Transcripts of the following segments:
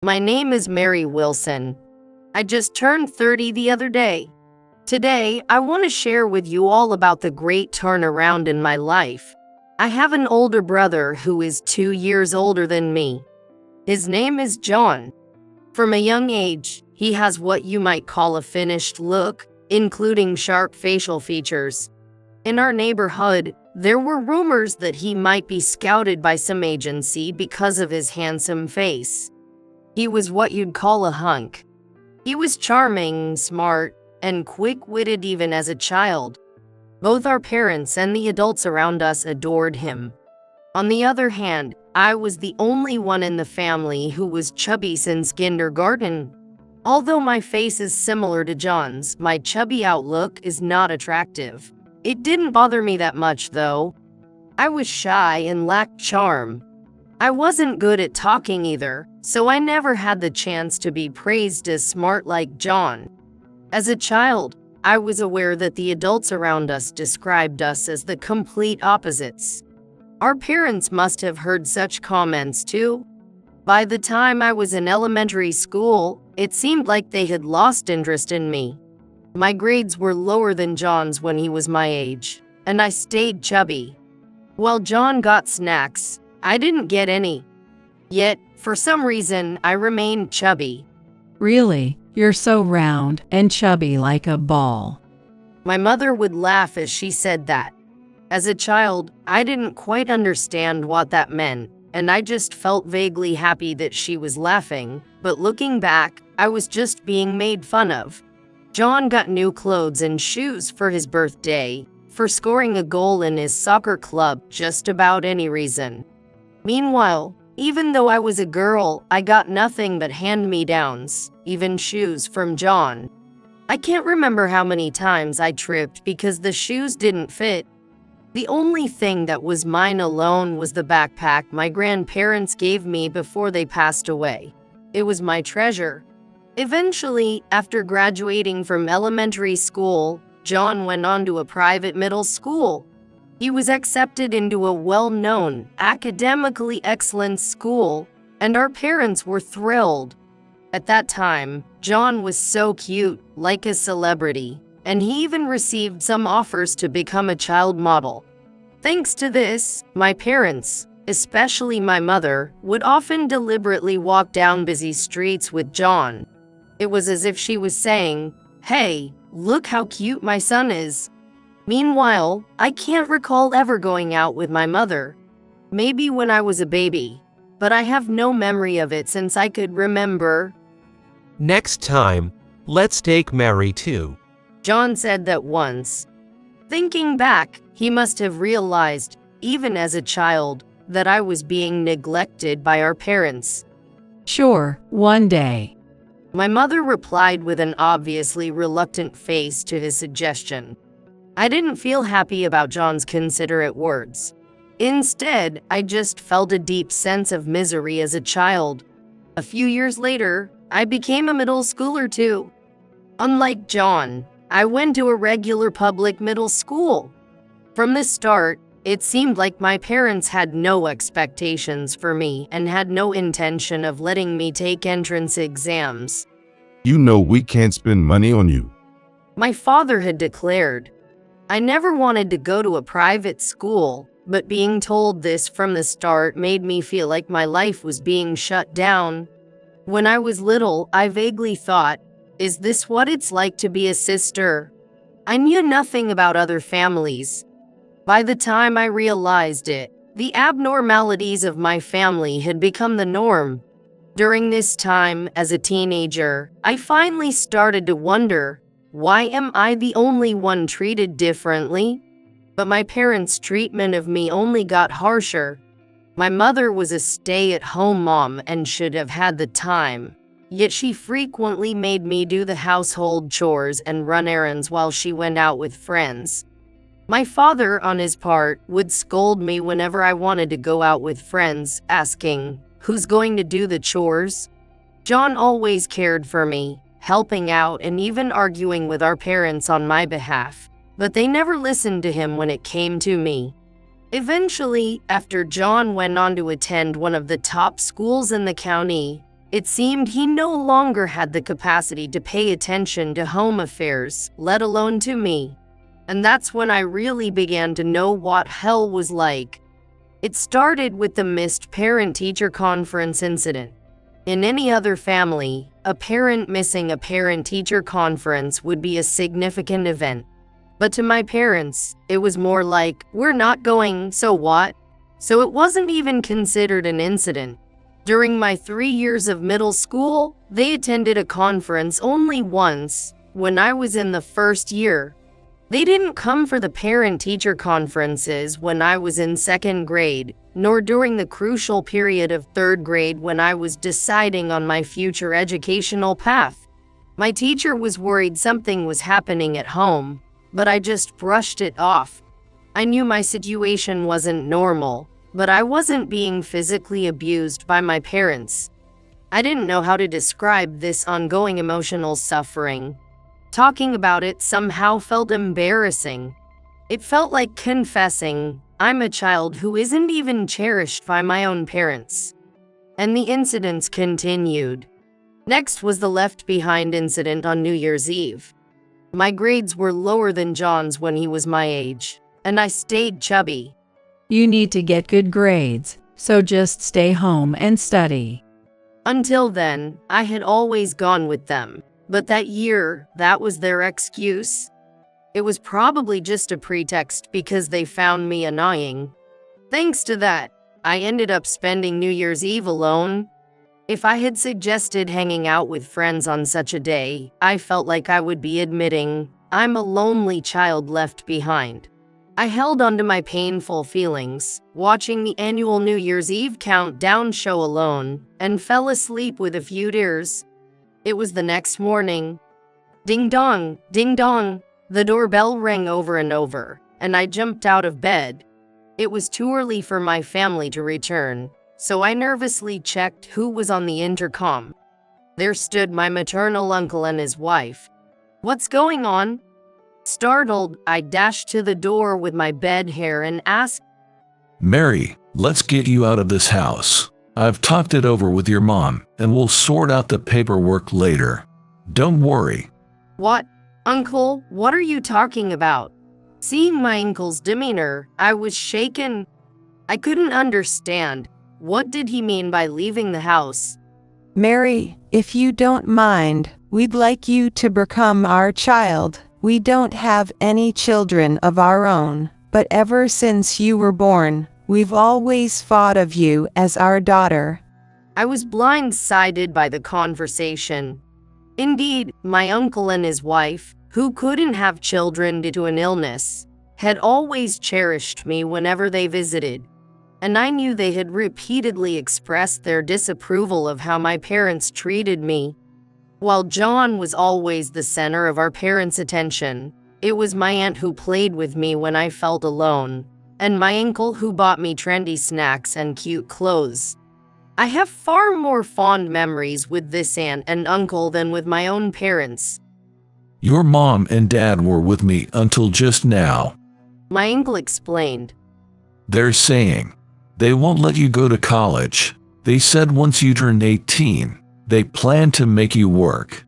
My name is Mary Wilson. I just turned 30 the other day. Today, I want to share with you all about the great turnaround in my life. I have an older brother who is 2 years older than me. His name is John. From a young age, he has what you might call a finished look, including sharp facial features. In our neighborhood, there were rumors that he might be scouted by some agency because of his handsome face. He was what you'd call a hunk. He was charming, smart, and quick-witted even as a child. Both our parents and the adults around us adored him. On the other hand, I was the only one in the family who was chubby since kindergarten. Although my face is similar to John's, my chubby outlook is not attractive. It didn't bother me that much, though. I was shy and lacked charm. I wasn't good at talking either, so I never had the chance to be praised as smart like John. As a child, I was aware that the adults around us described us as the complete opposites. Our parents must have heard such comments too. By the time I was in elementary school, it seemed like they had lost interest in me. My grades were lower than John's when he was my age, and I stayed chubby. While John got snacks, I didn't get any. Yet, for some reason, I remained chubby. Really? You're so round and chubby like a ball. My mother would laugh as she said that. As a child, I didn't quite understand what that meant, and I just felt vaguely happy that she was laughing, but looking back, I was just being made fun of. John got new clothes and shoes for his birthday, for scoring a goal in his soccer club, just about any reason. Meanwhile, even though I was a girl, I got nothing but hand-me-downs, even shoes from John. I can't remember how many times I tripped because the shoes didn't fit. The only thing that was mine alone was the backpack my grandparents gave me before they passed away. It was my treasure. Eventually, after graduating from elementary school, John went on to a private middle school. He was accepted into a well-known, academically excellent school, and our parents were thrilled. At that time, John was so cute, like a celebrity, and he even received some offers to become a child model. Thanks to this, my parents, especially my mother, would often deliberately walk down busy streets with John. It was as if she was saying, "Hey, look how cute my son is." Meanwhile, I can't recall ever going out with my mother. Maybe when I was a baby, but I have no memory of it since I could remember. Next time, let's take Mary too. John said that once. Thinking back, he must have realized, even as a child, that I was being neglected by our parents. Sure, one day. My mother replied with an obviously reluctant face to his suggestion. I didn't feel happy about John's considerate words. Instead, I just felt a deep sense of misery as a child. A few years later, I became a middle schooler too. Unlike John, I went to a regular public middle school. From the start, it seemed like my parents had no expectations for me and had no intention of letting me take entrance exams. You know we can't spend money on you. My father had declared. I never wanted to go to a private school, but being told this from the start made me feel like my life was being shut down. When I was little, I vaguely thought, is this what it's like to be a sister? I knew nothing about other families. By the time I realized it, the abnormalities of my family had become the norm. During this time, as a teenager, I finally started to wonder, why am I the only one treated differently? But my parents' treatment of me only got harsher. My mother was a stay-at-home mom and should have had the time, yet she frequently made me do the household chores and run errands while she went out with friends. My father, on his part, would scold me whenever I wanted to go out with friends, asking, "Who's going to do the chores?" John always cared for me, helping out and even arguing with our parents on my behalf, but they never listened to him when it came to me. Eventually, after John went on to attend one of the top schools in the county, It seemed he no longer had the capacity to pay attention to home affairs, let alone to me. And that's when I really began to know what hell was like. It started with the missed parent-teacher conference incident. In any other family, a parent missing a parent-teacher conference would be a significant event. But to my parents, it was more like, we're not going, so what? So it wasn't even considered an incident. During my 3 years of middle school, they attended a conference only once, when I was in the first year. They didn't come for the parent-teacher conferences when I was in second grade, nor during the crucial period of third grade when I was deciding on my future educational path. My teacher was worried something was happening at home, but I just brushed it off. I knew my situation wasn't normal, but I wasn't being physically abused by my parents. I didn't know how to describe this ongoing emotional suffering. Talking about it somehow felt embarrassing. It felt like confessing, I'm a child who isn't even cherished by my own parents. And the incidents continued. Next was the left behind incident on New Year's Eve. My grades were lower than John's when he was my age, and I stayed chubby. You need to get good grades, so just stay home and study. Until then, I had always gone with them. But that year, that was their excuse. It was probably just a pretext because they found me annoying. Thanks to that, I ended up spending New Year's Eve alone. If I had suggested hanging out with friends on such a day, I felt like I would be admitting, I'm a lonely child left behind. I held on to my painful feelings, watching the annual New Year's Eve countdown show alone, and fell asleep with a few tears. It was the next morning. Ding dong, ding dong. The doorbell rang over and over, and I jumped out of bed. It was too early for my family to return, so I nervously checked who was on the intercom. There stood my maternal uncle and his wife. What's going on? Startled, I dashed to the door with my bed hair and asked, Mary, let's get you out of this house. I've talked it over with your mom, and we'll sort out the paperwork later. Don't worry. What? Uncle, what are you talking about? Seeing my uncle's demeanor, I was shaken. I couldn't understand. What did he mean by leaving the house? Mary, if you don't mind, we'd like you to become our child. We don't have any children of our own, but ever since you were born, we've always thought of you as our daughter. I was blindsided by the conversation. Indeed, my uncle and his wife, who couldn't have children due to an illness, had always cherished me whenever they visited. And I knew they had repeatedly expressed their disapproval of how my parents treated me. While John was always the center of our parents' attention, it was my aunt who played with me when I felt alone, and my uncle who bought me trendy snacks and cute clothes. I have far more fond memories with this aunt and uncle than with my own parents. Your mom and dad were with me until just now. My uncle explained. They're saying they won't let you go to college. They said once you turn 18, they plan to make you work.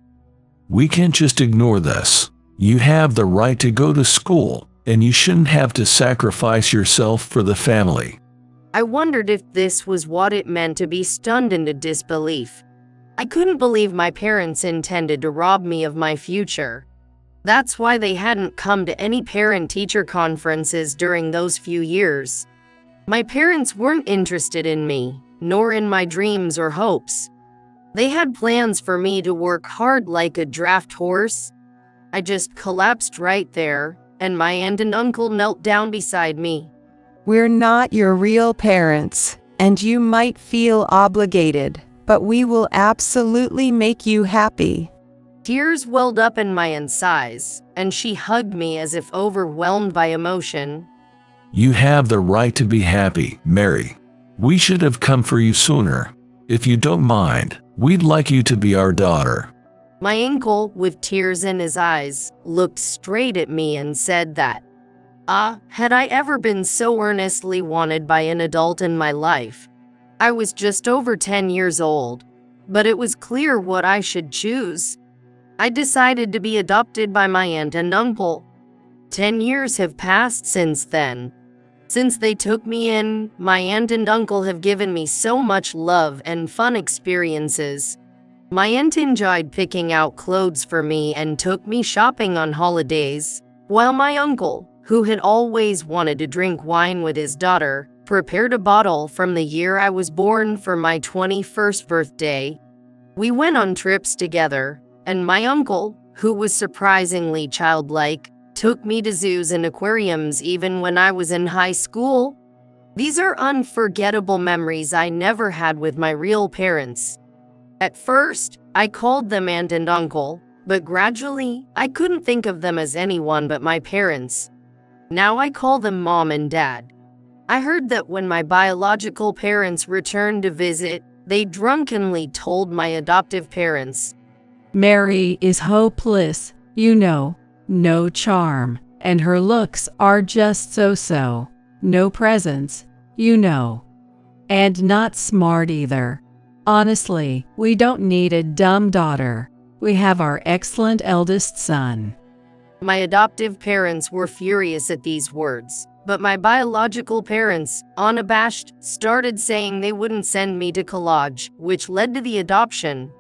We can't just ignore this. You have the right to go to school, and you shouldn't have to sacrifice yourself for the family. I wondered if this was what it meant to be stunned into disbelief. I couldn't believe my parents intended to rob me of my future. That's why they hadn't come to any parent-teacher conferences during those few years. My parents weren't interested in me, nor in my dreams or hopes. They had plans for me to work hard like a draft horse. I just collapsed right there, and my aunt and uncle knelt down beside me. We're not your real parents, and you might feel obligated, but we will absolutely make you happy. Tears welled up in my aunt's eyes, and she hugged me as if overwhelmed by emotion. You have the right to be happy, Mary. We should have come for you sooner. If you don't mind, we'd like you to be our daughter. My uncle, with tears in his eyes, looked straight at me and said that, had I ever been so earnestly wanted by an adult in my life? I was just over 10 years old. but it was clear what I should choose. I decided to be adopted by my aunt and uncle. 10 years have passed since then. Since they took me in, my aunt and uncle have given me so much love and fun experiences. My aunt enjoyed picking out clothes for me and took me shopping on holidays, while my uncle, who had always wanted to drink wine with his daughter, prepared a bottle from the year I was born for my 21st birthday. We went on trips together, and my uncle, who was surprisingly childlike, took me to zoos and aquariums even when I was in high school. These are unforgettable memories I never had with my real parents. At first, I called them aunt and uncle, but gradually, I couldn't think of them as anyone but my parents. Now I call them mom and dad. I heard that when my biological parents returned to visit, they drunkenly told my adoptive parents, Mary is hopeless, you know, no charm, and her looks are just so-so, no presence, you know, and not smart either. Honestly, we don't need a dumb daughter. We have our excellent eldest son. My adoptive parents were furious at these words, but my biological parents, unabashed, started saying they wouldn't send me to college, which led to the adoption.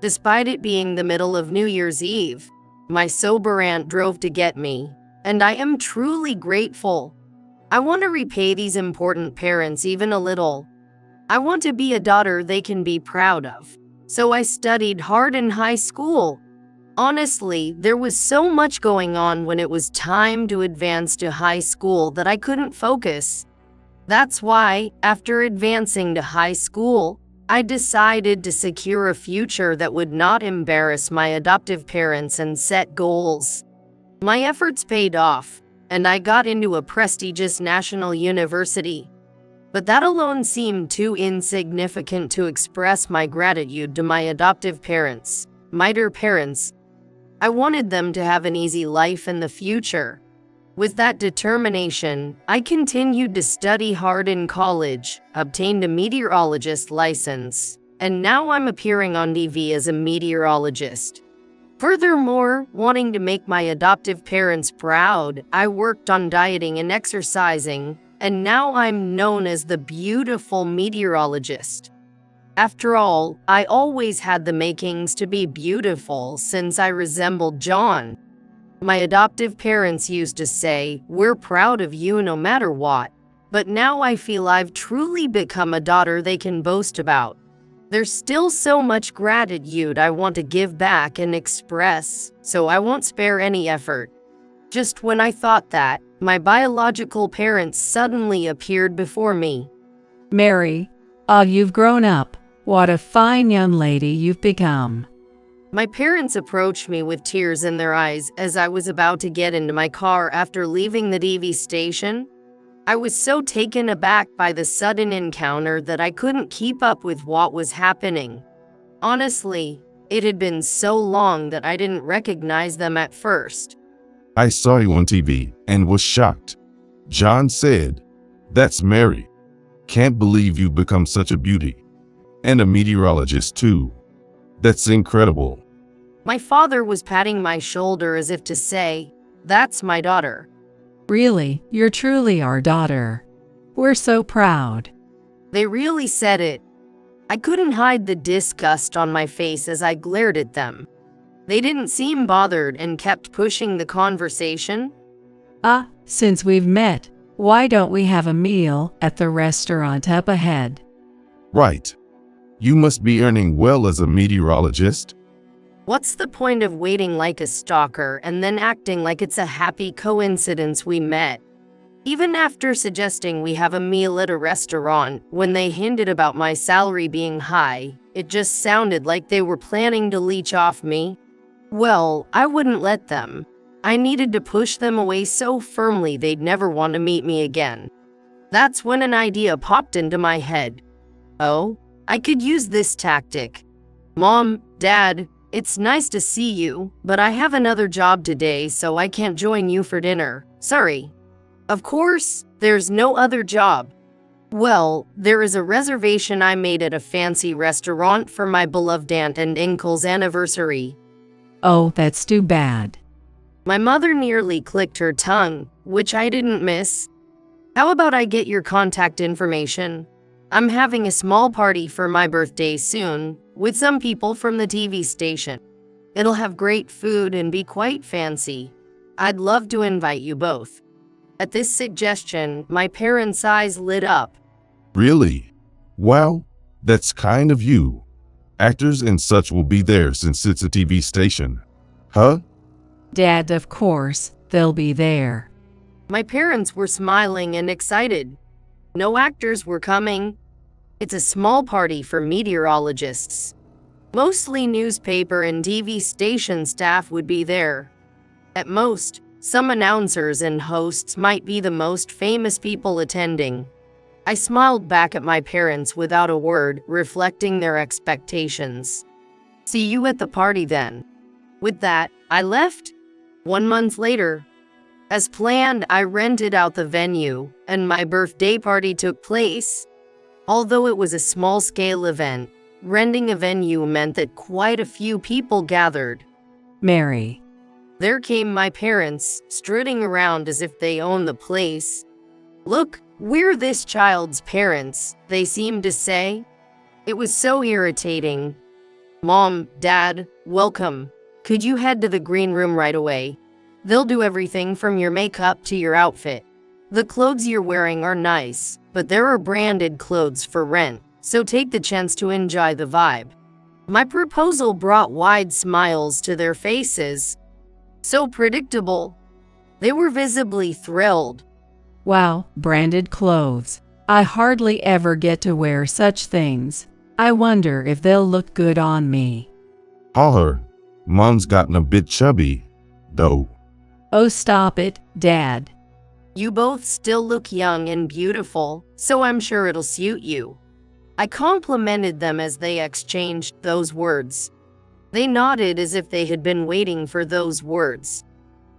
Despite it being the middle of New Year's Eve, my sober aunt drove to get me, and I am truly grateful. I want to repay these important parents even a little. I want to be a daughter they can be proud of. So I studied hard in high school. Honestly, there was so much going on when it was time to advance to high school that I couldn't focus. That's why, after advancing to high school, I decided to secure a future that would not embarrass my adoptive parents and set goals. My efforts paid off, and I got into a prestigious national university. But that alone seemed too insignificant to express my gratitude to my adoptive parents, my dear parents. I wanted them to have an easy life in the future. With that determination, I continued to study hard in college, obtained a meteorologist license, and now I'm appearing on TV as a meteorologist. Furthermore, wanting to make my adoptive parents proud, I worked on dieting and exercising, and now I'm known as the beautiful meteorologist. After all, I always had the makings to be beautiful since I resembled John. My adoptive parents used to say, "We're proud of you no matter what," but now I feel I've truly become a daughter they can boast about. There's still so much gratitude I want to give back and express, so I won't spare any effort. Just when I thought that, my biological parents suddenly appeared before me. Mary, you've grown up. What a fine young lady you've become. My parents approached me with tears in their eyes as I was about to get into my car after leaving the TV station. I was so taken aback by the sudden encounter that I couldn't keep up with what was happening. Honestly, it had been so long that I didn't recognize them at first. I saw you on TV and was shocked. John said, "That's Mary. Can't believe you've become such a beauty. And a meteorologist too. That's incredible." My father was patting my shoulder as if to say, "That's my daughter." Really, you're truly our daughter. We're so proud. They really said it. I couldn't hide the disgust on my face as I glared at them. They didn't seem bothered and kept pushing the conversation. Since we've met, why don't we have a meal at the restaurant up ahead? Right. You must be earning well as a meteorologist. What's the point of waiting like a stalker and then acting like it's a happy coincidence we met? Even after suggesting we have a meal at a restaurant, when they hinted about my salary being high, it just sounded like they were planning to leech off me. Well, I wouldn't let them. I needed to push them away so firmly they'd never want to meet me again. That's when an idea popped into my head. Oh, I could use this tactic. "Mom, Dad, it's nice to see you, but I have another job today, so I can't join you for dinner. Sorry." Of course, there's no other job. Well, there is a reservation I made at a fancy restaurant for my beloved aunt and uncle's anniversary. Oh, that's too bad. My mother nearly clicked her tongue, which I didn't miss. How about I get your contact information? I'm having a small party for my birthday soon, with some people from the TV station. It'll have great food and be quite fancy. I'd love to invite you both. At this suggestion, my parents' eyes lit up. Really? Wow, that's kind of you. Actors and such will be there since it's a TV station. Huh? Dad, of course, they'll be there. My parents were smiling and excited. No actors were coming. It's a small party for meteorologists. Mostly newspaper and TV station staff would be there. At most, some announcers and hosts might be the most famous people attending. I smiled back at my parents without a word, reflecting their expectations. See you at the party then. With that, I left. 1 month later, as planned, I rented out the venue, and my birthday party took place. Although it was a small-scale event, renting a venue meant that quite a few people gathered. Mary. There came my parents, strutting around as if they owned the place. Look, we're this child's parents, they seemed to say. It was so irritating. Mom, Dad, welcome. Could you head to the green room right away? They'll do everything from your makeup to your outfit. The clothes you're wearing are nice, but there are branded clothes for rent, so take the chance to enjoy the vibe. My proposal brought wide smiles to their faces. So predictable. They were visibly thrilled. Wow, branded clothes. I hardly ever get to wear such things. I wonder if they'll look good on me. Holler, Mom's gotten a bit chubby, though. Oh, stop it, Dad. You both still look young and beautiful, so I'm sure it'll suit you. I complimented them as they exchanged those words. They nodded as if they had been waiting for those words.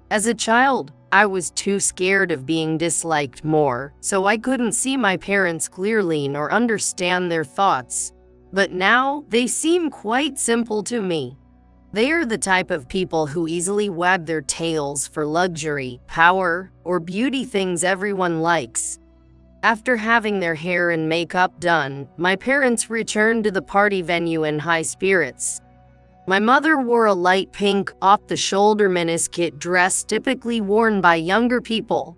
As a child, I was too scared of being disliked more, so I couldn't see my parents clearly nor understand their thoughts. But now, they seem quite simple to me. They are the type of people who easily wag their tails for luxury, power, or beauty things everyone likes. After having their hair and makeup done, my parents returned to the party venue in high spirits. My mother wore a light pink, off-the-shoulder miniskirt dress typically worn by younger people.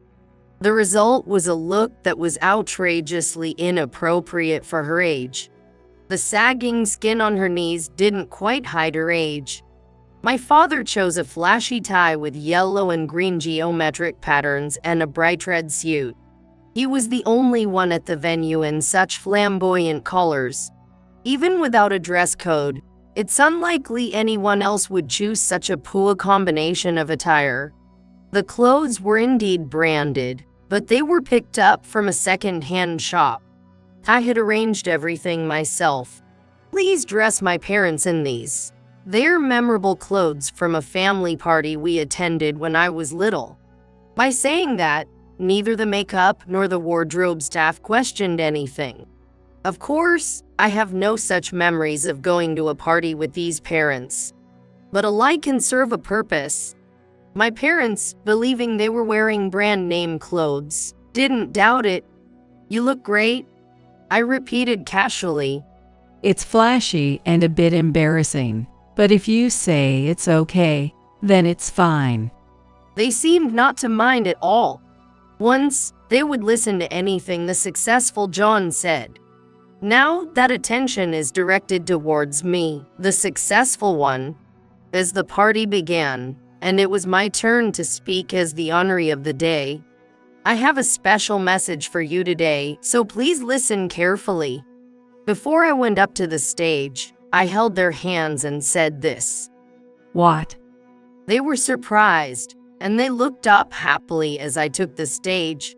The result was a look that was outrageously inappropriate for her age. The sagging skin on her knees didn't quite hide her age. My father chose a flashy tie with yellow and green geometric patterns and a bright red suit. He was the only one at the venue in such flamboyant colors. Even without a dress code, it's unlikely anyone else would choose such a poor combination of attire. The clothes were indeed branded, but they were picked up from a second-hand shop. I had arranged everything myself. Please dress my parents in these. They're memorable clothes from a family party we attended when I was little. By saying that, neither the makeup nor the wardrobe staff questioned anything. Of course, I have no such memories of going to a party with these parents. But a lie can serve a purpose. My parents, believing they were wearing brand name clothes, didn't doubt it. You look great, I repeated casually. It's flashy and a bit embarrassing, but if you say it's okay, then it's fine. They seemed not to mind at all. Once, they would listen to anything the successful John said. Now that attention is directed towards me, the successful one. As the party began, and it was my turn to speak as the honoree of the day, I have a special message for you today, so please listen carefully. Before I went up to the stage, I held their hands and said this. What? They were surprised, and they looked up happily as I took the stage.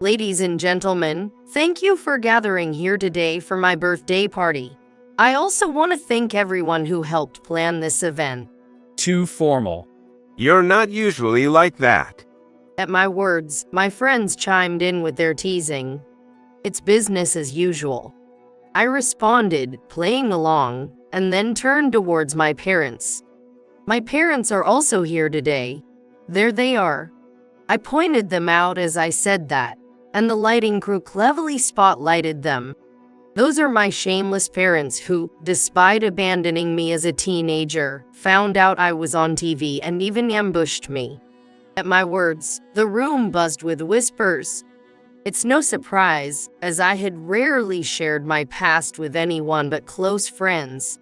Ladies and gentlemen, thank you for gathering here today for my birthday party. I also want to thank everyone who helped plan this event. Too formal. You're not usually like that. At my words, my friends chimed in with their teasing. It's business as usual. I responded, playing along, and then turned towards my parents. My parents are also here today. There they are. I pointed them out as I said that, and the lighting crew cleverly spotlighted them. Those are my shameless parents who, despite abandoning me as a teenager, found out I was on TV and even ambushed me. At my words, the room buzzed with whispers. It's no surprise, as I had rarely shared my past with anyone but close friends.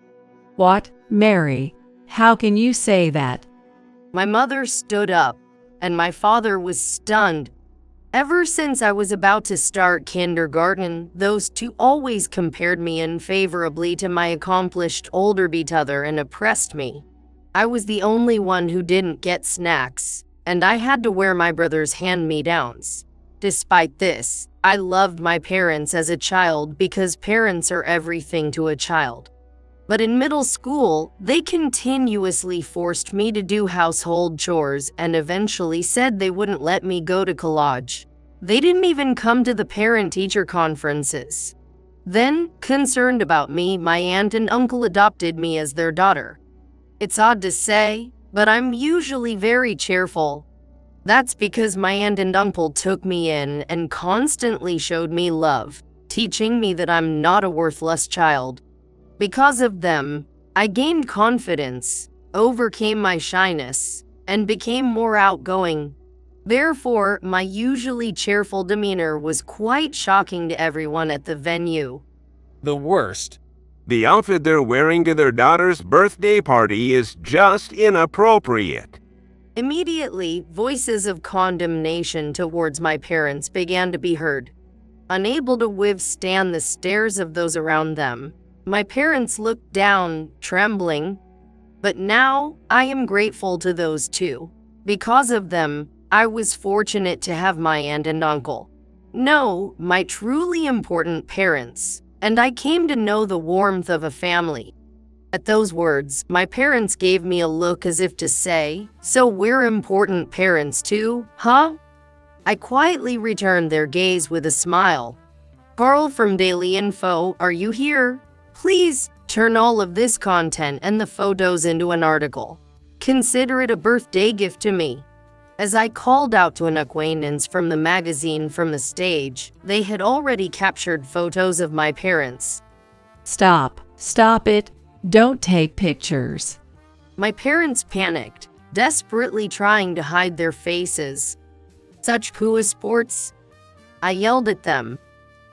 What, Mary? How can you say that? My mother stood up, and my father was stunned. Ever since I was about to start kindergarten, those two always compared me unfavorably to my accomplished older brother and oppressed me. I was the only one who didn't get snacks, and I had to wear my brother's hand-me-downs. Despite this, I loved my parents as a child because parents are everything to a child. But in middle school, they continuously forced me to do household chores and eventually said they wouldn't let me go to college. They didn't even come to the parent-teacher conferences. Then, concerned about me, my aunt and uncle adopted me as their daughter. It's odd to say, but I'm usually very cheerful. That's because my aunt and uncle took me in and constantly showed me love, teaching me that I'm not a worthless child. Because of them, I gained confidence, overcame my shyness, and became more outgoing. Therefore, my usually cheerful demeanor was quite shocking to everyone at the venue. The worst. The outfit they're wearing to their daughter's birthday party is just inappropriate. Immediately, voices of condemnation towards my parents began to be heard. Unable to withstand the stares of those around them, my parents looked down, trembling. But now, I am grateful to those two. Because of them, I was fortunate to have my aunt and uncle. No, my truly important parents, and I came to know the warmth of a family. At those words, my parents gave me a look as if to say, "So we're important parents too, huh?" I quietly returned their gaze with a smile. "Carl from Daily Info, are you here? Please, turn all of this content and the photos into an article. Consider it a birthday gift to me." As I called out to an acquaintance from the magazine from the stage, they had already captured photos of my parents. Stop it. Don't take pictures. My parents panicked, desperately trying to hide their faces. Such poor sports. I yelled at them.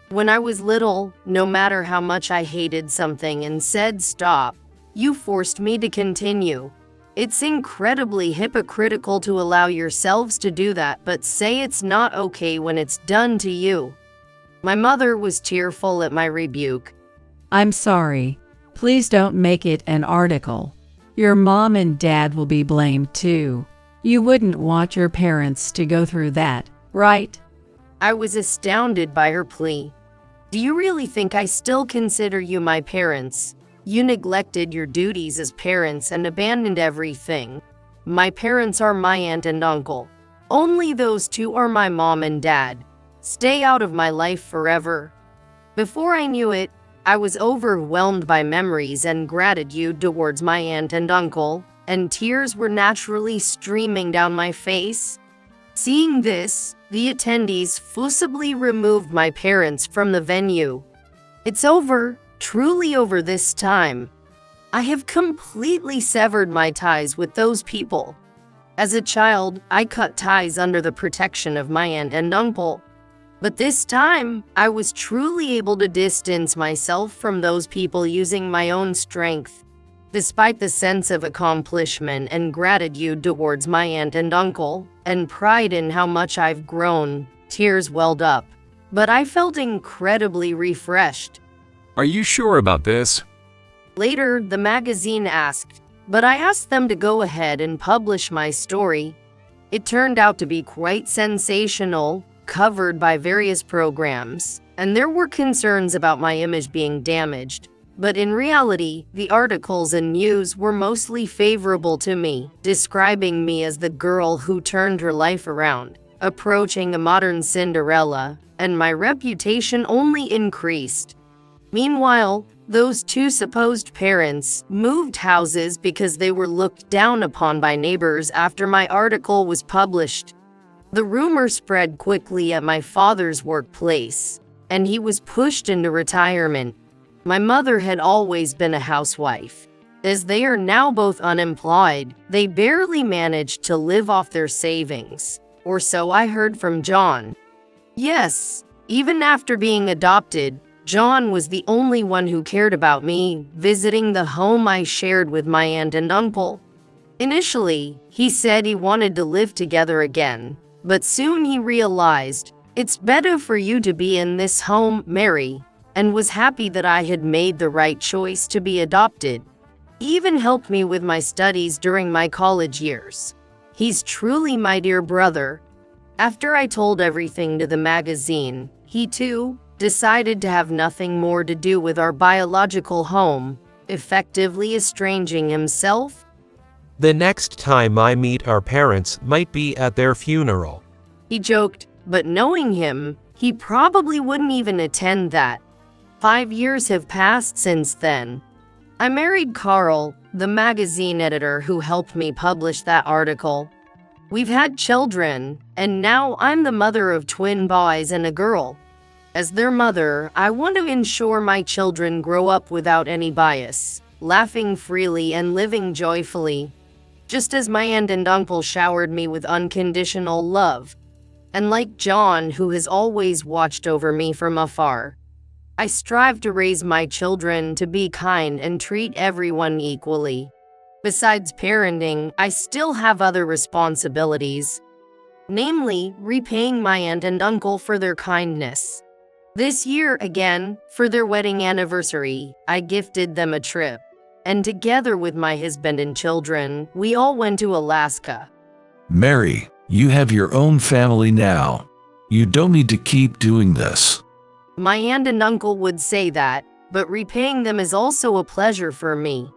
When I was little, no matter how much I hated something and said stop, you forced me to continue. It's incredibly hypocritical to allow yourselves to do that but say it's not okay when it's done to you. My mother was tearful at my rebuke. I'm sorry. Please don't make it an article. Your mom and dad will be blamed too. You wouldn't want your parents to go through that, right? I was astounded by her plea. Do you really think I still consider you my parents? You neglected your duties as parents and abandoned everything. My parents are my aunt and uncle. Only those two are my mom and dad. Stay out of my life forever. Before I knew it, I was overwhelmed by memories and gratitude towards my aunt and uncle, and tears were naturally streaming down my face. Seeing this, the attendees forcibly removed my parents from the venue. It's over, truly over this time. I have completely severed my ties with those people. As a child, I cut ties under the protection of my aunt and uncle. But this time, I was truly able to distance myself from those people using my own strength. Despite the sense of accomplishment and gratitude towards my aunt and uncle, and pride in how much I've grown, tears welled up. But I felt incredibly refreshed. Are you sure about this? Later, the magazine asked, but I asked them to go ahead and publish my story. It turned out to be quite sensational, covered by various programs, and there were concerns about my image being damaged. But in reality, the articles and news were mostly favorable to me, describing me as the girl who turned her life around. approaching a modern Cinderella, and my reputation only increased. Meanwhile, those two supposed parents moved houses because they were looked down upon by neighbors after my article was published. The rumor spread quickly at my father's workplace, and he was pushed into retirement. My mother had always been a housewife. As they are now both unemployed, they barely managed to live off their savings, or so I heard from John. Yes, even after being adopted, John was the only one who cared about me, visiting the home I shared with my aunt and uncle. Initially, he said he wanted to live together again, but soon he realized, "It's better for you to be in this home, Mary," and was happy that I had made the right choice to be adopted. He even helped me with my studies during my college years. He's truly my dear brother. After I told everything to the magazine, he too decided to have nothing more to do with our biological home, effectively estranging himself. The next time I meet our parents might be at their funeral. He joked, but knowing him, he probably wouldn't even attend that. 5 years have passed since then. I married Carl, the magazine editor who helped me publish that article. We've had children, and now I'm the mother of twin boys and a girl. As their mother, I want to ensure my children grow up without any bias, laughing freely and living joyfully, just as my aunt and uncle showered me with unconditional love. And like John, who has always watched over me from afar, I strive to raise my children to be kind and treat everyone equally. Besides parenting, I still have other responsibilities, namely repaying my aunt and uncle for their kindness. This year, again, for their wedding anniversary, I gifted them a trip, and together with my husband and children, we all went to Alaska. Mary, you have your own family now. You don't need to keep doing this. My aunt and uncle would say that, but repaying them is also a pleasure for me.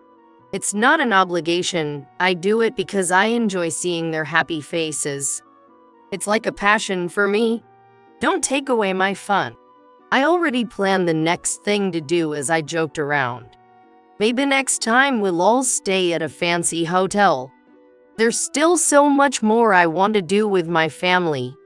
It's not an obligation, I do it because I enjoy seeing their happy faces. It's like a passion for me. Don't take away my fun. I already planned the next thing to do as I joked around. Maybe next time we'll all stay at a fancy hotel. There's still so much more I want to do with my family.